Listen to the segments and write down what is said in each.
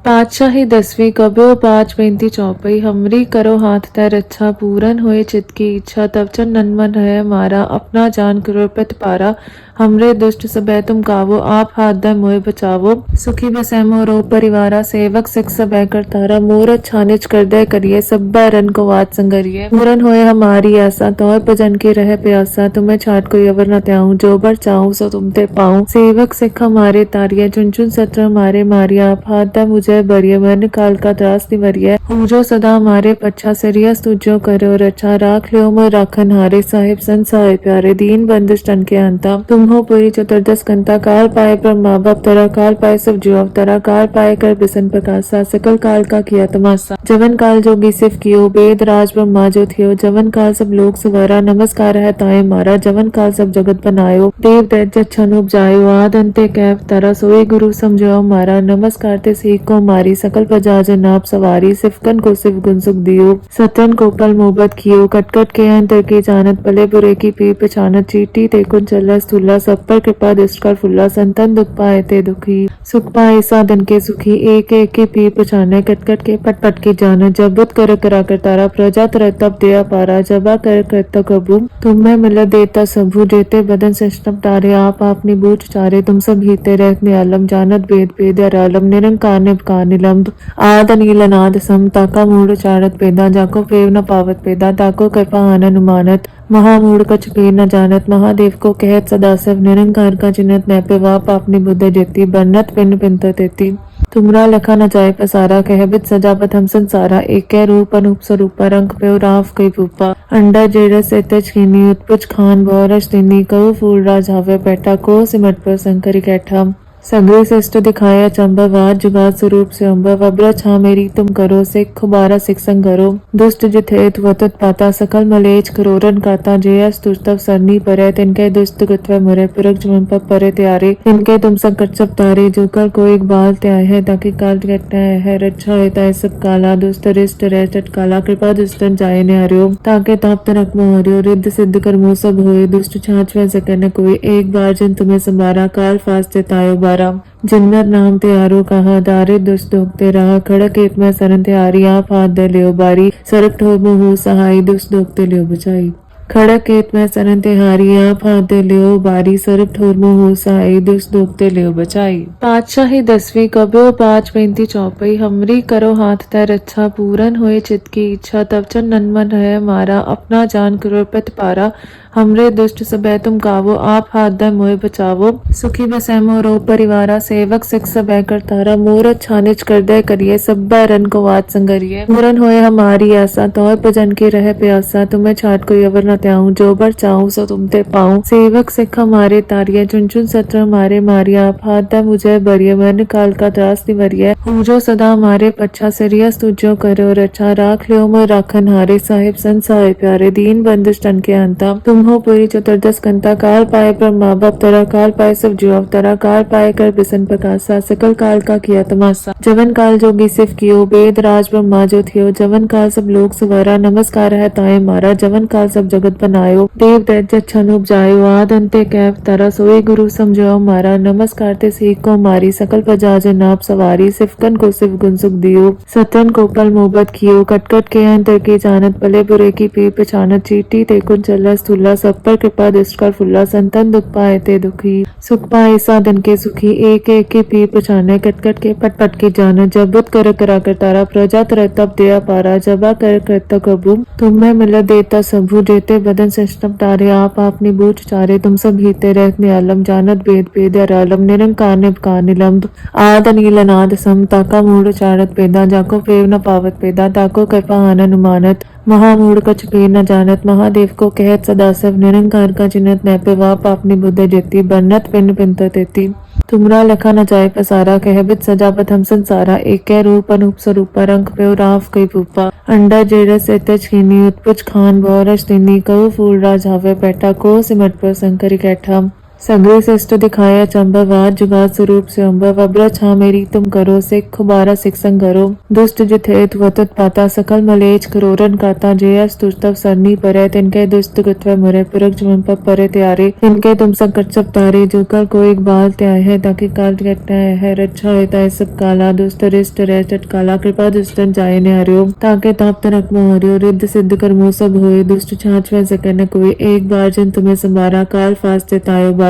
पातशाही 10वीं कब्यो 5 चौपई हमरी करो हाथ तैर अच्छा पूरन होए चित की इच्छा तब चन नन्मन है मारा अपना जान करो प्रत पारा हमरे दुष्ट सबे तुम गावो आप हाथ दे मोए बचावो सुखी बसै मोरो परिवारा सेवक सिख सबे कर तारा मोर छानिच कर दे करिए सब रन को वात संगरिए पूरन होए हमारी आशा तौर भजन के रह प्यासा तुम्हें छाट कोई अवर न त्याऊं जो बर चाहूं सो तुम ते पाऊं सेवक सिख हमारे तारिया चुन चुन सत्र हमारे मारिया आप हाथ दे मुझे बरिय मन काल का त्रास निवरिय जो सदा हमारे पच्छा सरिया तुझो करो रक्षा राख लियो मोर राखन हारे साहिब संसाय प्यारे दीन बंदिश तन के अंता तुम हो पूरी चतुर्दश कंता काल पाए पर माँ बाप तरा काल पाए सब जीव अवतरा काल पाए कर बिसन प्रकाशा सकल काल का किया तमाशा जवन काल जोगी सिफ कियो वेद राज ब्रह्मा जो थियो जवन काल सब लोग सुवारा नमस्कार है ताए मारा जवन काल सब जगत बनायो देव दैत्य छन उपजायो आद अंते कैफ तरा सोई गुरु समझो मारा नमस्कार ते सीख को मारी सकल प्रजा जन आप सवारी सिफकन को सिफ गुण सुख दियो सतन को कल मोहब्बत कियो कटकट के अंतर के जानत भले बुरे की पी पहचानत चीटी ते कुन चला स्थूला सब पर कृपा दृष्ट कर फुल्ला संतन दुख पाए ते दुखी सुख पाए साधन के सुखी एक एक के पी पहचाने कटकट के पट पट के जानत जब बुत कर करा कर तारा प्रजा तर तब दया पारा जबा कर करता कबू तुम्हें मिल देता सबू देते बदन सिस्टम तारे आप अपनी बूझ चारे तुम सब हीते रहते आलम जानत वेद वेद आलम निरंकार निबकार निलंब आद अनिल अनाद सम ताका मूढ़ चारत पेदा जाको फेव न पावत पेदा ताको कृपा आनन उमानत महामूढ़ कछ पीर न जानत महादेव को कहत सदाशिव निरंकार का चिन्हत नैपे वाप अपनी बुद्ध जेती बन्नत पिन पिंत तेती तुमरा लखा न जाय पसारा कहबित सजापत हम संसारा एक रूप अनूप स्वरूप रंग पे राव कई रूपा अंडा जेरस एतज खीनी उत्पुज खान बोरश दिनी कऊ फूल राज हावे बैठा को सिमट पर संकरी कैठा सगरे श्रेष्ठ दिखाया चंबा जुगात स्वरूप से अम्बा वब्र छा मेरी तुम करो सिख खुबारा सिख संग करो दुष्ट जिथेत वतत पाता सकल मलेच करोरन काता जयस तुस्तव सरनी परे तिनके दुष्ट गत्व मुरे पुरख जुमन पर परे त्यारे तिनके तुम संकट सब तारे जो कर को एक बाल त्याय है ताकि काल घटना है रक्षा होता है सब काला दुष्ट रिष्ट रह चटकाला कृपा दुष्टन जाय ने हरियो ताके ताप तनक मोह हरियो रिद्ध सिद्ध कर मोह सब होए दुष्ट छाछ वह सकर न कोई एक बार जिन तुम्हें संभारा काल फास्ते तायो बारा जिन्नर नाम ते आरो कहा दारे दुष्ट दोगते रहा खड़क एक में सरन ते आरी आप हाथ दे लियो बारी सरक ठोर हो सहाय दुष्ट दोगते लियो बचाई खड़क केत में सरन ते हारी आप हाथ दे लियो बारी सरक ठोर हो सहाय दुष्ट दोगते लियो बचाई पातशाही 10वीं कब्यो 5 चौपई हमरी करो हाथ तैर अच्छा पूरन होए चित की इच्छा तब चन नन्मन है मारा अपना जान करो प्रत पारा हमरे दुष्ट सबे तुम गावो आप हाथ दे मोए बचावो सुखी बसै मोरो परिवारा सेवक सिख सबे कर तारा मोर छानिच कर दे करिए सब रन को वात संगरिए पूरन होए हमारी आशा तौर भजन के रह प्यासा तुम्हें छाट कोई अवर न त्याऊं जो बर चाहूं सो तुम ते पाऊं सेवक सिख हमारे तारिया चुन चुन सत्र हमारे मारिया आप हाथ दे मुझे बरिय मन काल का त्रास निवरिय जो सदा हमारे पच्छा सरिया तुझो करो रक्षा राख लियो मोर राखन हारे साहिब संसाय प्यारे दीन बंदिश तन के अंता तुम हो पूरी चतुर्दश कंता काल पाए पर माँ बाप तरा काल पाए सब जीव अवतरा काल पाए कर बिसन प्रकाशा सकल काल का किया तमाशा जवन काल जोगी सिफ कियो वेद राज ब्रह्मा जो थियो जवन काल सब लोग सुवारा नमस्कार है ताए मारा जवन काल सब जगत बनायो देव दैत्य छन उपजायो आद अंते कैफ तरा सोई गुरु समझो मारा नमस्कार ते सीख को मारी सकल प्रजा जन आप सवारी सिफकन को सिफ गुण सुख दियो सतन को कल मोहब्बत कियो कटकट के अंतर के जानत भले बुरे की पी पहचानत चीटी ते कुन चला स्थूला सब पर कृपा दृष्ट कर फुल्ला संतन दुख पाए ते दुखी सुख पाए साधन के सुखी एक एक के पी पहचाने कटकट के पट पट के जाने जब बुत कर करा कर तारा प्रजा तर तब दया पारा जबा कर करता कबू तुम्हें मिल देता सबू देते बदन सिस्टम तारे आप अपनी बूझ चारे तुम सब हीते रहते आलम जानत वेद वेद आलम निरंकार निबकार निलंब आद अनिल अनाद सम ताका मूढ़ चारत पेदा जाको फेव न पावत पेदा ताको कृपा आनन उमानत महामूढ़ कछ पीर न जानत महादेव को कहत सदाशिव निरंकार का चिन्हत नैपे वाप अपनी बुद्ध जेती बन्नत पिन पिंत तेती तुमरा लखा न जाय पसारा कहबित सजापत हम संसारा एक रूप अनूप स्वरूप रंग पे राव कई रूपा अंडा जेरस एतज खीनी उत्पुज खान बोरश दिनी कऊ फूल राज हावे बैठा को सिमट पर संकरी कैठा सगरे श्रेष्ठ दिखाया चंबवाद जुगाद स्वरूप से अम्बव अब्र छा मेरी तुम करो सिख खुबारा सिख संगरो दुष्ट जिथेत वतत पाता सकल मलेच करोरन काता जयस तुस्तव सरनी परे तिनके दुष्ट कृत्व मुरे पुरख जुमन पर परे त्यारे तिनके तुम संकट सब तारे जो कर को एक बाल त्याय है ताकि काल कटना है रक्षा होता है सब काला दुष्ट रिष्ट रह काला कृपा दुष्ट जाय ने हरियो ताके ताप तनक मोह हरियो रिद्ध सिद्ध कर्मो सब होए दुष्ट छाछ वह सकन कोई एक बार जिन तुम्हें संबारा काल फास्ते तायो बारा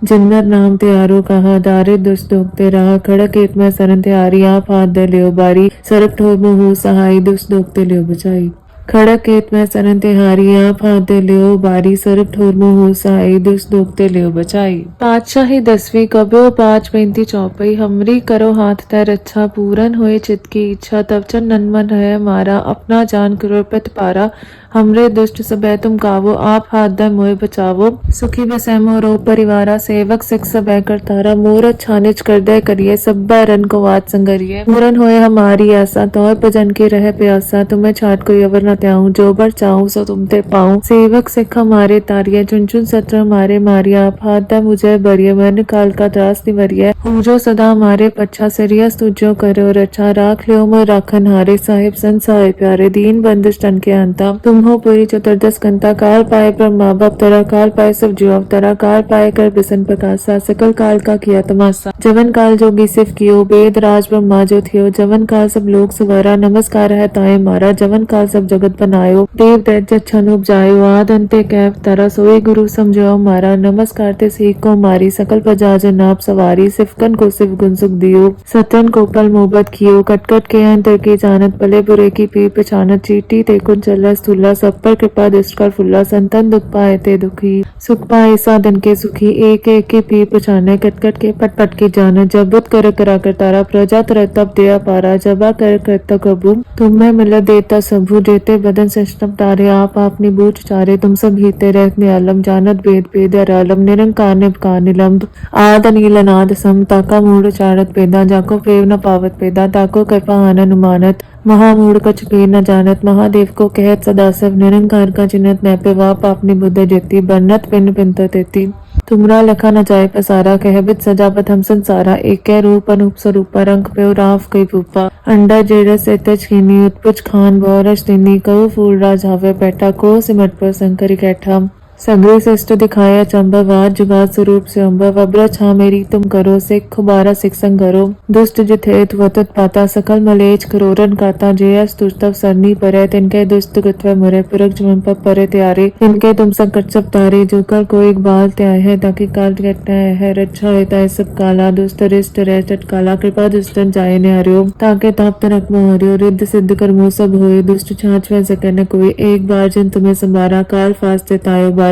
जिन्नर नाम त्यारो कहा दारे दुष्ट दोगते रहा खड़क एक में सरन त्यारी आप हाथ दे लियो बारी सरप ठोर मुहु सहाय दुष्ट दोगते लियो बचाई खड़क खेत में सरन तिहारी आप हाथ दे लियो बारी सरप ठोर मुहु सहाय दुष्ट दोगते लियो बचाई पातशाही 10वीं कब्यो 5 चौपई हमरी करो हाथ तय रक्षा पूरन होए चित की इच्छा तब चन नन्मन है मारा अपना जान कृपत पारा हमरे दुष्ट सबे तुम कावो आप हाथ दे मोए बचावो सुखी बसै मोरो परिवारा सेवक सिख सबे कर तारा मोर छानिच कर दे करिए सब रन को वाद संगरिए पूरन होए हमारी आशा तौर भजन के रह प्यासा तुम्हें छाट कोई अवर न त्याऊं जो बर चाहूं सो तुम ते पाऊं सेवक सिख हमारे तारिये चुन चुन सत्र हमारे मारिया आप हाथ दे मुझे बरिये मन काल का त्रास निवरिये पूजो सदा हमारे पच्छा सरियस तुझो करो रक्षा राख लियो मोर राखन हारे साहिब संसाय प्यारे दीन बंदिश तन के अंता तुम हो पूरी चतुर्दश कंता काल पाए ब्रह्मा बाप तरा काल पाए सब जीव अवतरा काल पाए कर बिसन प्रकाशा सकल काल का किया तमाशा जवन काल जोगी सिफ कियो वेद राज ब्रह्मा जो थियो जवन काल सब लोग सवारा नमस्कार है ताए मारा जवन काल सब जगत बनायो देव दैत्य छन उपजायो आद अंते कैव तरा सोए गुरु समझो मारा नमस्कार ते सीख को मारी सकल प्रजा जनाब सवारी सिफकन को सिफ गुण सुख दियो सतन को पल मोहब्बत कियो कटकट के अंतर की जानत भले बुरे की पी पहचानत चीटी ते कुन चला स्थूला सब पर कृपा दृष्ट कर फुल्ला संतन दुख पाए ते दुखी सुख पाए साधन के सुखी एक एक के पी पहचाने कटकट के पट पट के जाने जब बुत कर करा कर तारा प्रजा तर तब दया पारा जबा कर करता कबू तुम्हें मिल देता सबू देते बदन सिस्टम तारे आप अपनी बूझ चारे तुम सब हीते रहने आलम जानत भेद भेद आलम निरंकार निभकार निलंब आद नील अनाद सम ताका मूड चारत पेदा जाको पेव न पावत पेदा ताको कृपा आनन उमानत महामूढ़ कछ पेर न जानत महादेव को कहत सदाशिव निरंकार का चिन्हत न पे वाप अपनी बुद्ध जेती बन्नत पिंड पिंत तेती तुमरा लखा न जाय पसारा कहबित सजावत हम संसारा एक रूप अनूप स्वरूप रंग पे राफ कई रूपा अंडा जेरस एतच खीनी उत्पुच खान बौरश दिनी कऊ फूल राज हावे बैठा को सिमट पर संकरी कैठा सगरे श्रेष्ठ दिखाया चंबवाद जुगाद स्वरूप से अम्बव अब्र छा मेरी तुम करो सिख खुबारा सिख संगरो दुष्ट जिथेत वतत पाता सकल मलेच करोरन काता जयस तुस्तव सरनी परे तिनके दुष्ट कृत्व मुरे पुरख जुमन पर परे त्यारे तिनके तुम संकट सब तारे जो कर को एक बाल त्याय है ताकि काल कटना है रक्षा होता है सब काला दुष्ट रिष्ट रह काला कृपा दुष्ट जाय ने हरियो ताके ताप तनक मोह हरियो रिद्ध सिद्ध कर्मो सब होए दुष्ट छाछ वह सकन कोई एक बार जिन तुम्हें संबारा काल फास्ते तायो बारा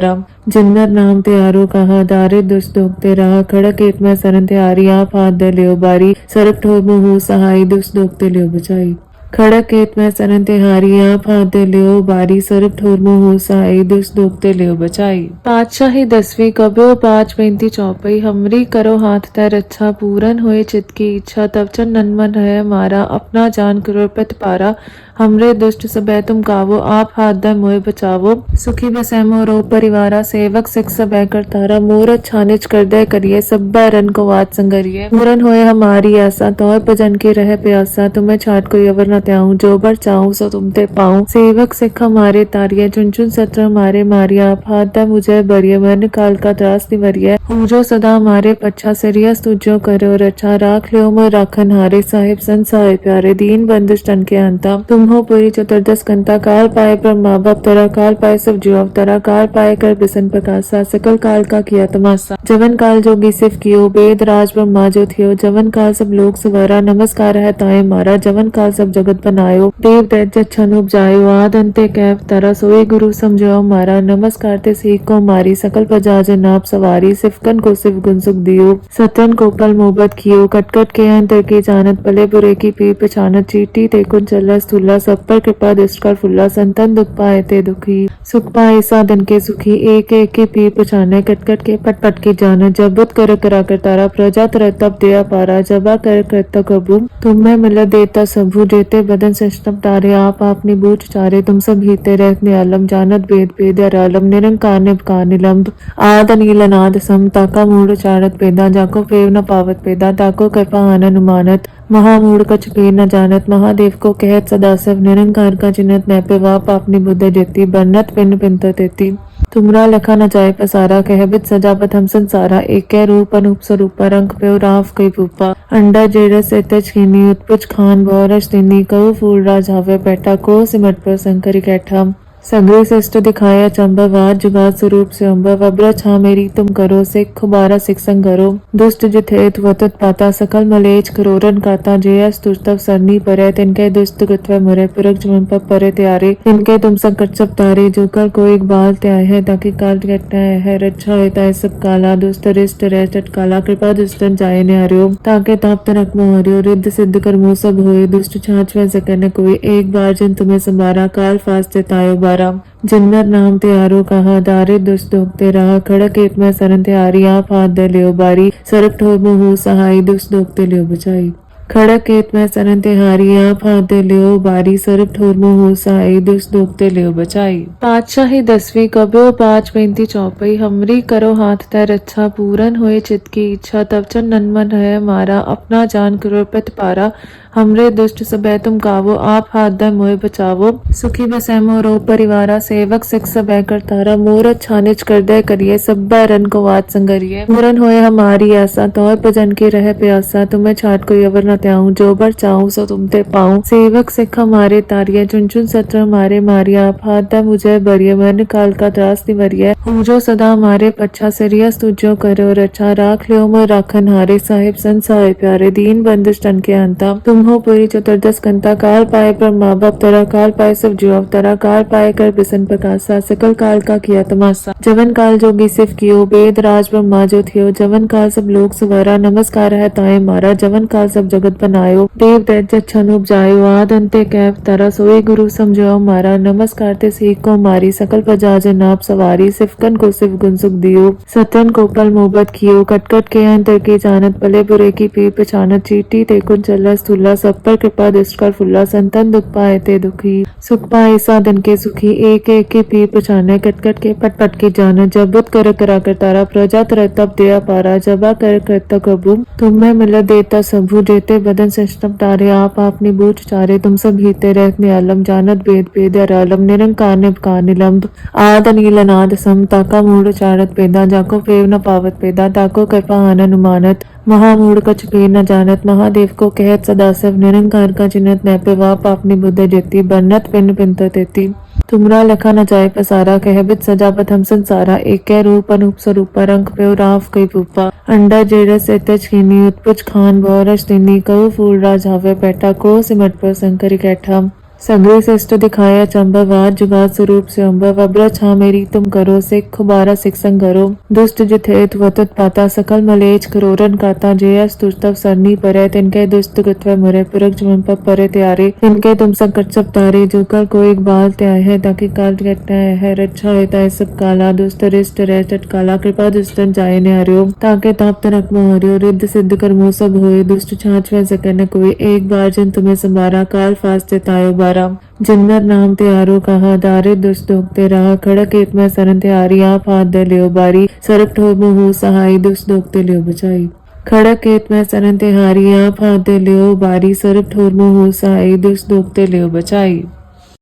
जिन्नर नाम त्यारो कहा दारे दुष्ट दोगते रहा खड़क एक में सरन त्यारी आप हाथ दे लियो बारी सरप ठोर मुहु सहाय दुष्ट दोगते लियो बचाई खड़क खेत में सरन तिहारी आप हाथ दे लियो बारी सरप ठोर मुहु सहाय दुष्ट दोगते लियो बचाई पातशाही 10वीं कब्यो 5 चौपई हमरी करो हाथ तय रक्षा पूरन होए चित की इच्छा तब चन नन्मन है मारा अपना जान कृपत पारा हमरे दुष्ट सबे तुम कावो आप हाथ दे मोए बचावो सुखी बसै मोरो परिवारा सेवक सिख सबे कर तारा मोर छानिच कर दे करिए सब रन को वाद संगरिए पूरन होए हमारी आशा तौर भजन के रह प्यासा तुम्हें छाट कोई अवर न त्याऊं जो बर चाहूं सो तुम ते पाऊं सेवक सिख हमारे तारिये चुन चुन सत्र हमारे मारिया आप हाथ दे मुझे बरिये मन काल का त्रास निवरिये पूजो सदा हमारे पच्छा सरियस तुझो करो रक्षा राख लियो मोर राखन हारे साहिब संसाय प्यारे दीन बंदिश तन के अंता तुम हो पूरी चतुर्दश कंता काल पाए ब्रह्मा बाप तरा काल पाए सब जीव अवतरा काल पाए कर बिसन प्रकाशा सकल काल का किया तमाशा जवन काल जोगी सिफ कियो वेद राज ब्रह्मा जो थियो जवन काल सब लोग सवारा नमस्कार है ताए मारा जवन काल सब जगत बनायो देव दैत्य छन उपजायो आद अंते कैव तरा सोए गुरु समझो मारा नमस्कार ते सीख को मारी सकल प्रजा जनाब सवारी सिफकन को सिफ गुण सुख दियो सतन को पल मोहब्बत कियो कटकट के अंतर की जानत भले बुरे की पी पहचानत चीटी ते कुन चला स्थूला सब पर कृपा दृष्ट कर फुल्ला संतन दुख पाए ते दुखी सुख पाए साधन के सुखी एक एक की पी पछाने कटकट के पट पट की जान जबत कर करा कर तारा प्रजा तर तब दया पारा जबा कर करता कबू तुम्हें मिल देता सबू जेते बदन सिस्टम तारे आप अपनी बूझ चारे तुम सब हीते रहते आलम जानत वेद वेद आलम निरंकार निबकार निलंब आद नील अनाद सम ताका मूढ़ चारत पेदा जाको फेव न पावत पेदा ताको कृपा आनन उमानत महामूढ़ कछ पेर न जानत महादेव को कहत सदाशिव निरंकार का चिन्हत नैपे वाप अपनी बुद्ध जेती बन्नत पिन पिंत तेती तुमरा लखा न जाय पसारा कहबित सजापत हम संसारा एक रूप अनूप स्वरूप रंग पे राव कई भूपा अंडा जेरस एतच खीनी उत्पुच खान बोरस तिनी कऊ फूल राज हवे बैठा को सिमट पर शंकरी कैठा संग्रह श्रेष्ठ दिखाया चंबवाद जुगाद स्वरूप से अम्बा वब्र छा मेरी तुम करो सिख खुबारा सिख संग करो दुष्ट जिथेत वतत पाता सकल मलेच करोरन काता जयस तुस्तव सरनी परे तिनके दुष्ट कृत्व मुरे पुरख जुमन पर परे त्यारे तिनके तुम संकट सब तारे जो कर को एक बाल त्याय है ताकि काल घटना है रक्षा होता है सब काला दुष्ट रिष्ट रह चटकाला कृपा दुष्टन जाय ने हरियो ताके ताप तनक मोह हरियो रिद्ध सिद्ध कर मोह सब होए दुष्ट छाछ वह सकन कोई एक बार जिन तुम्हें संभारा काल फास्ते तायो बारा जिन्नर नाम त्यारो कहा दारे दुष्ट दोगते रहा खड़क एक में सरन त्यारी आप हाथ दे लियो बारी सरप ठोर मुँह सहाई दुष्ट दोगते लियो बचाई खड़क केत में सरन तिहारी आप हाथ दे लियो बारी सरप ठोर मुँह सहाई दुष्ट दोगते लियो बचाई पातशाही 10वीं कब्यो 5 बेनती चौपई हमरी करो हाथ तैर अच्छा पूरन होए चित की इच्छा तब चन नन्मन है मारा अपना जान कृपत पारा हमरे दुष्ट सबे तुम कावो आप हाथ दे मोए बचावो सुखी बसै मोरो परिवारा सेवक सिख सबे कर तारा मोर छानिच कर दे करिए सब बैरन को वात संगरिए मूरन होए हमारी आशा तौर भजन के रह प्यासा तुम्हें छाट कोई अवर न त्याऊं जो बर चाहूं सो तुम ते पाऊं सेवक सिख हमारे तारिये चुन चुन सत्र हमारे मारिया आप हाथ दे मुझे बरिये मन काल का त्रास निवरिये जो सदा हमारे पच्छा सरिया तुझो करो रक्षा राख लियो मोर राखन हारे साहिब संसाय प्यारे दीन बंदिश तन के अंता तुम हो पूरी चतुर्दश कंता काल पाए ब्रह्मा बाप तरा काल पाए सब जीव अवतरा काल पाए कर बिसन प्रकाशा सकल काल का किया तमाशा जवन काल जोगी सिफ कियो वेद राज ब्रह्मा जो थियो जवन काल सब लोग सुवरा नमस्कार है ताए मारा जवन काल सब जगत बनायो देव दैत्य छन उपजायो आद अंते कैव तारा सोए गुरु समझो मारा नमस्कार ते सीख को मारी सकल प्रजा जन आप सवारी सिफकन को सिफ गुण सुख दियो सतन को पल मोहब्बत कियो कटकट के अंतर की जानत भले बुरे की पी पछानत चीटी ते कुन चल स्थूला सब पर कृपा दृष्ट कर फुल्ला संतन दुख पाए ते दुखी सुख पाए साधन के सुखी एक एक की पी पछाने कटकट के पट पट की जान जबत कर करा कर तारा प्रजा तर तब दया पारा जबा कर करता कबू तुम्हें मिल देता सबू जेते बदन सिस्टम तारे आप अपनी बूझ चारे तुम सब हीते रहते आलम जानत वेद वेद आलम निरंकार निबकार निलंब आद नील अनाद सम ताका मूढ़ चारत पेदा जाको फेव न पावत पेदा ताको कृपा आनन उमानत महामूढ़ कछ पेर न जानत महादेव को कहत सदाशिव निरंकार का चिन्हत नैपे वाप अपनी बुद्ध जेती बन्नत पिन पिंत तेती तुमरा लखा न जाय पसारा कहबित सजापत हम संसारा एक रूप अनूप स्वरूप रंग पे राव कई भूपा अंडा जेरस एतच खीनी उत्पुच खान बोरस तिनी कऊ फूल राज हवे बैठा को सिमट पर शंकरी कैठा संग्रह श्रेष्ठ दिखाया चंबवाद जुगाद स्वरूप से अम्बा वब्र छा मेरी तुम करो सिख खुबारा सिख संग करो दुष्ट जिथेत वतत पाता सकल मलेच करोरन काता जयस तुस्तव सरनी परे तिनके दुष्ट कृत्व मुरे पुरख जुमन पर परे त्यारे तिनके तुम संकट सब तारे जो कर को एक बाल त्याय है ताकि काल घटना है रक्षा होता है सब काला दुष्ट रिष्ट रह चटकाला कृपा दुष्टन जाय ने हरियो ताके ताप तनक मोह हरियो रिद्ध सिद्ध कर मोह सब होए दुष्ट छाछ वह सकन कोई एक बार जिन तुम्हें संभारा काल फास्ते तायो जिन्नर नाम त्यारो कहा दारे दुष्ट दोगते रहा खड़क एक में सरन त्यारी आप हाथ दे लियो बारी सरप ठोर मुँह सहाई दुष्ट दोगते लियो बचाई खड़क एक में सरन तिहारी आप हाथ दे लियो बारी सरप ठोर मुँह सहाई दुष्ट दोगते लियो बचाई।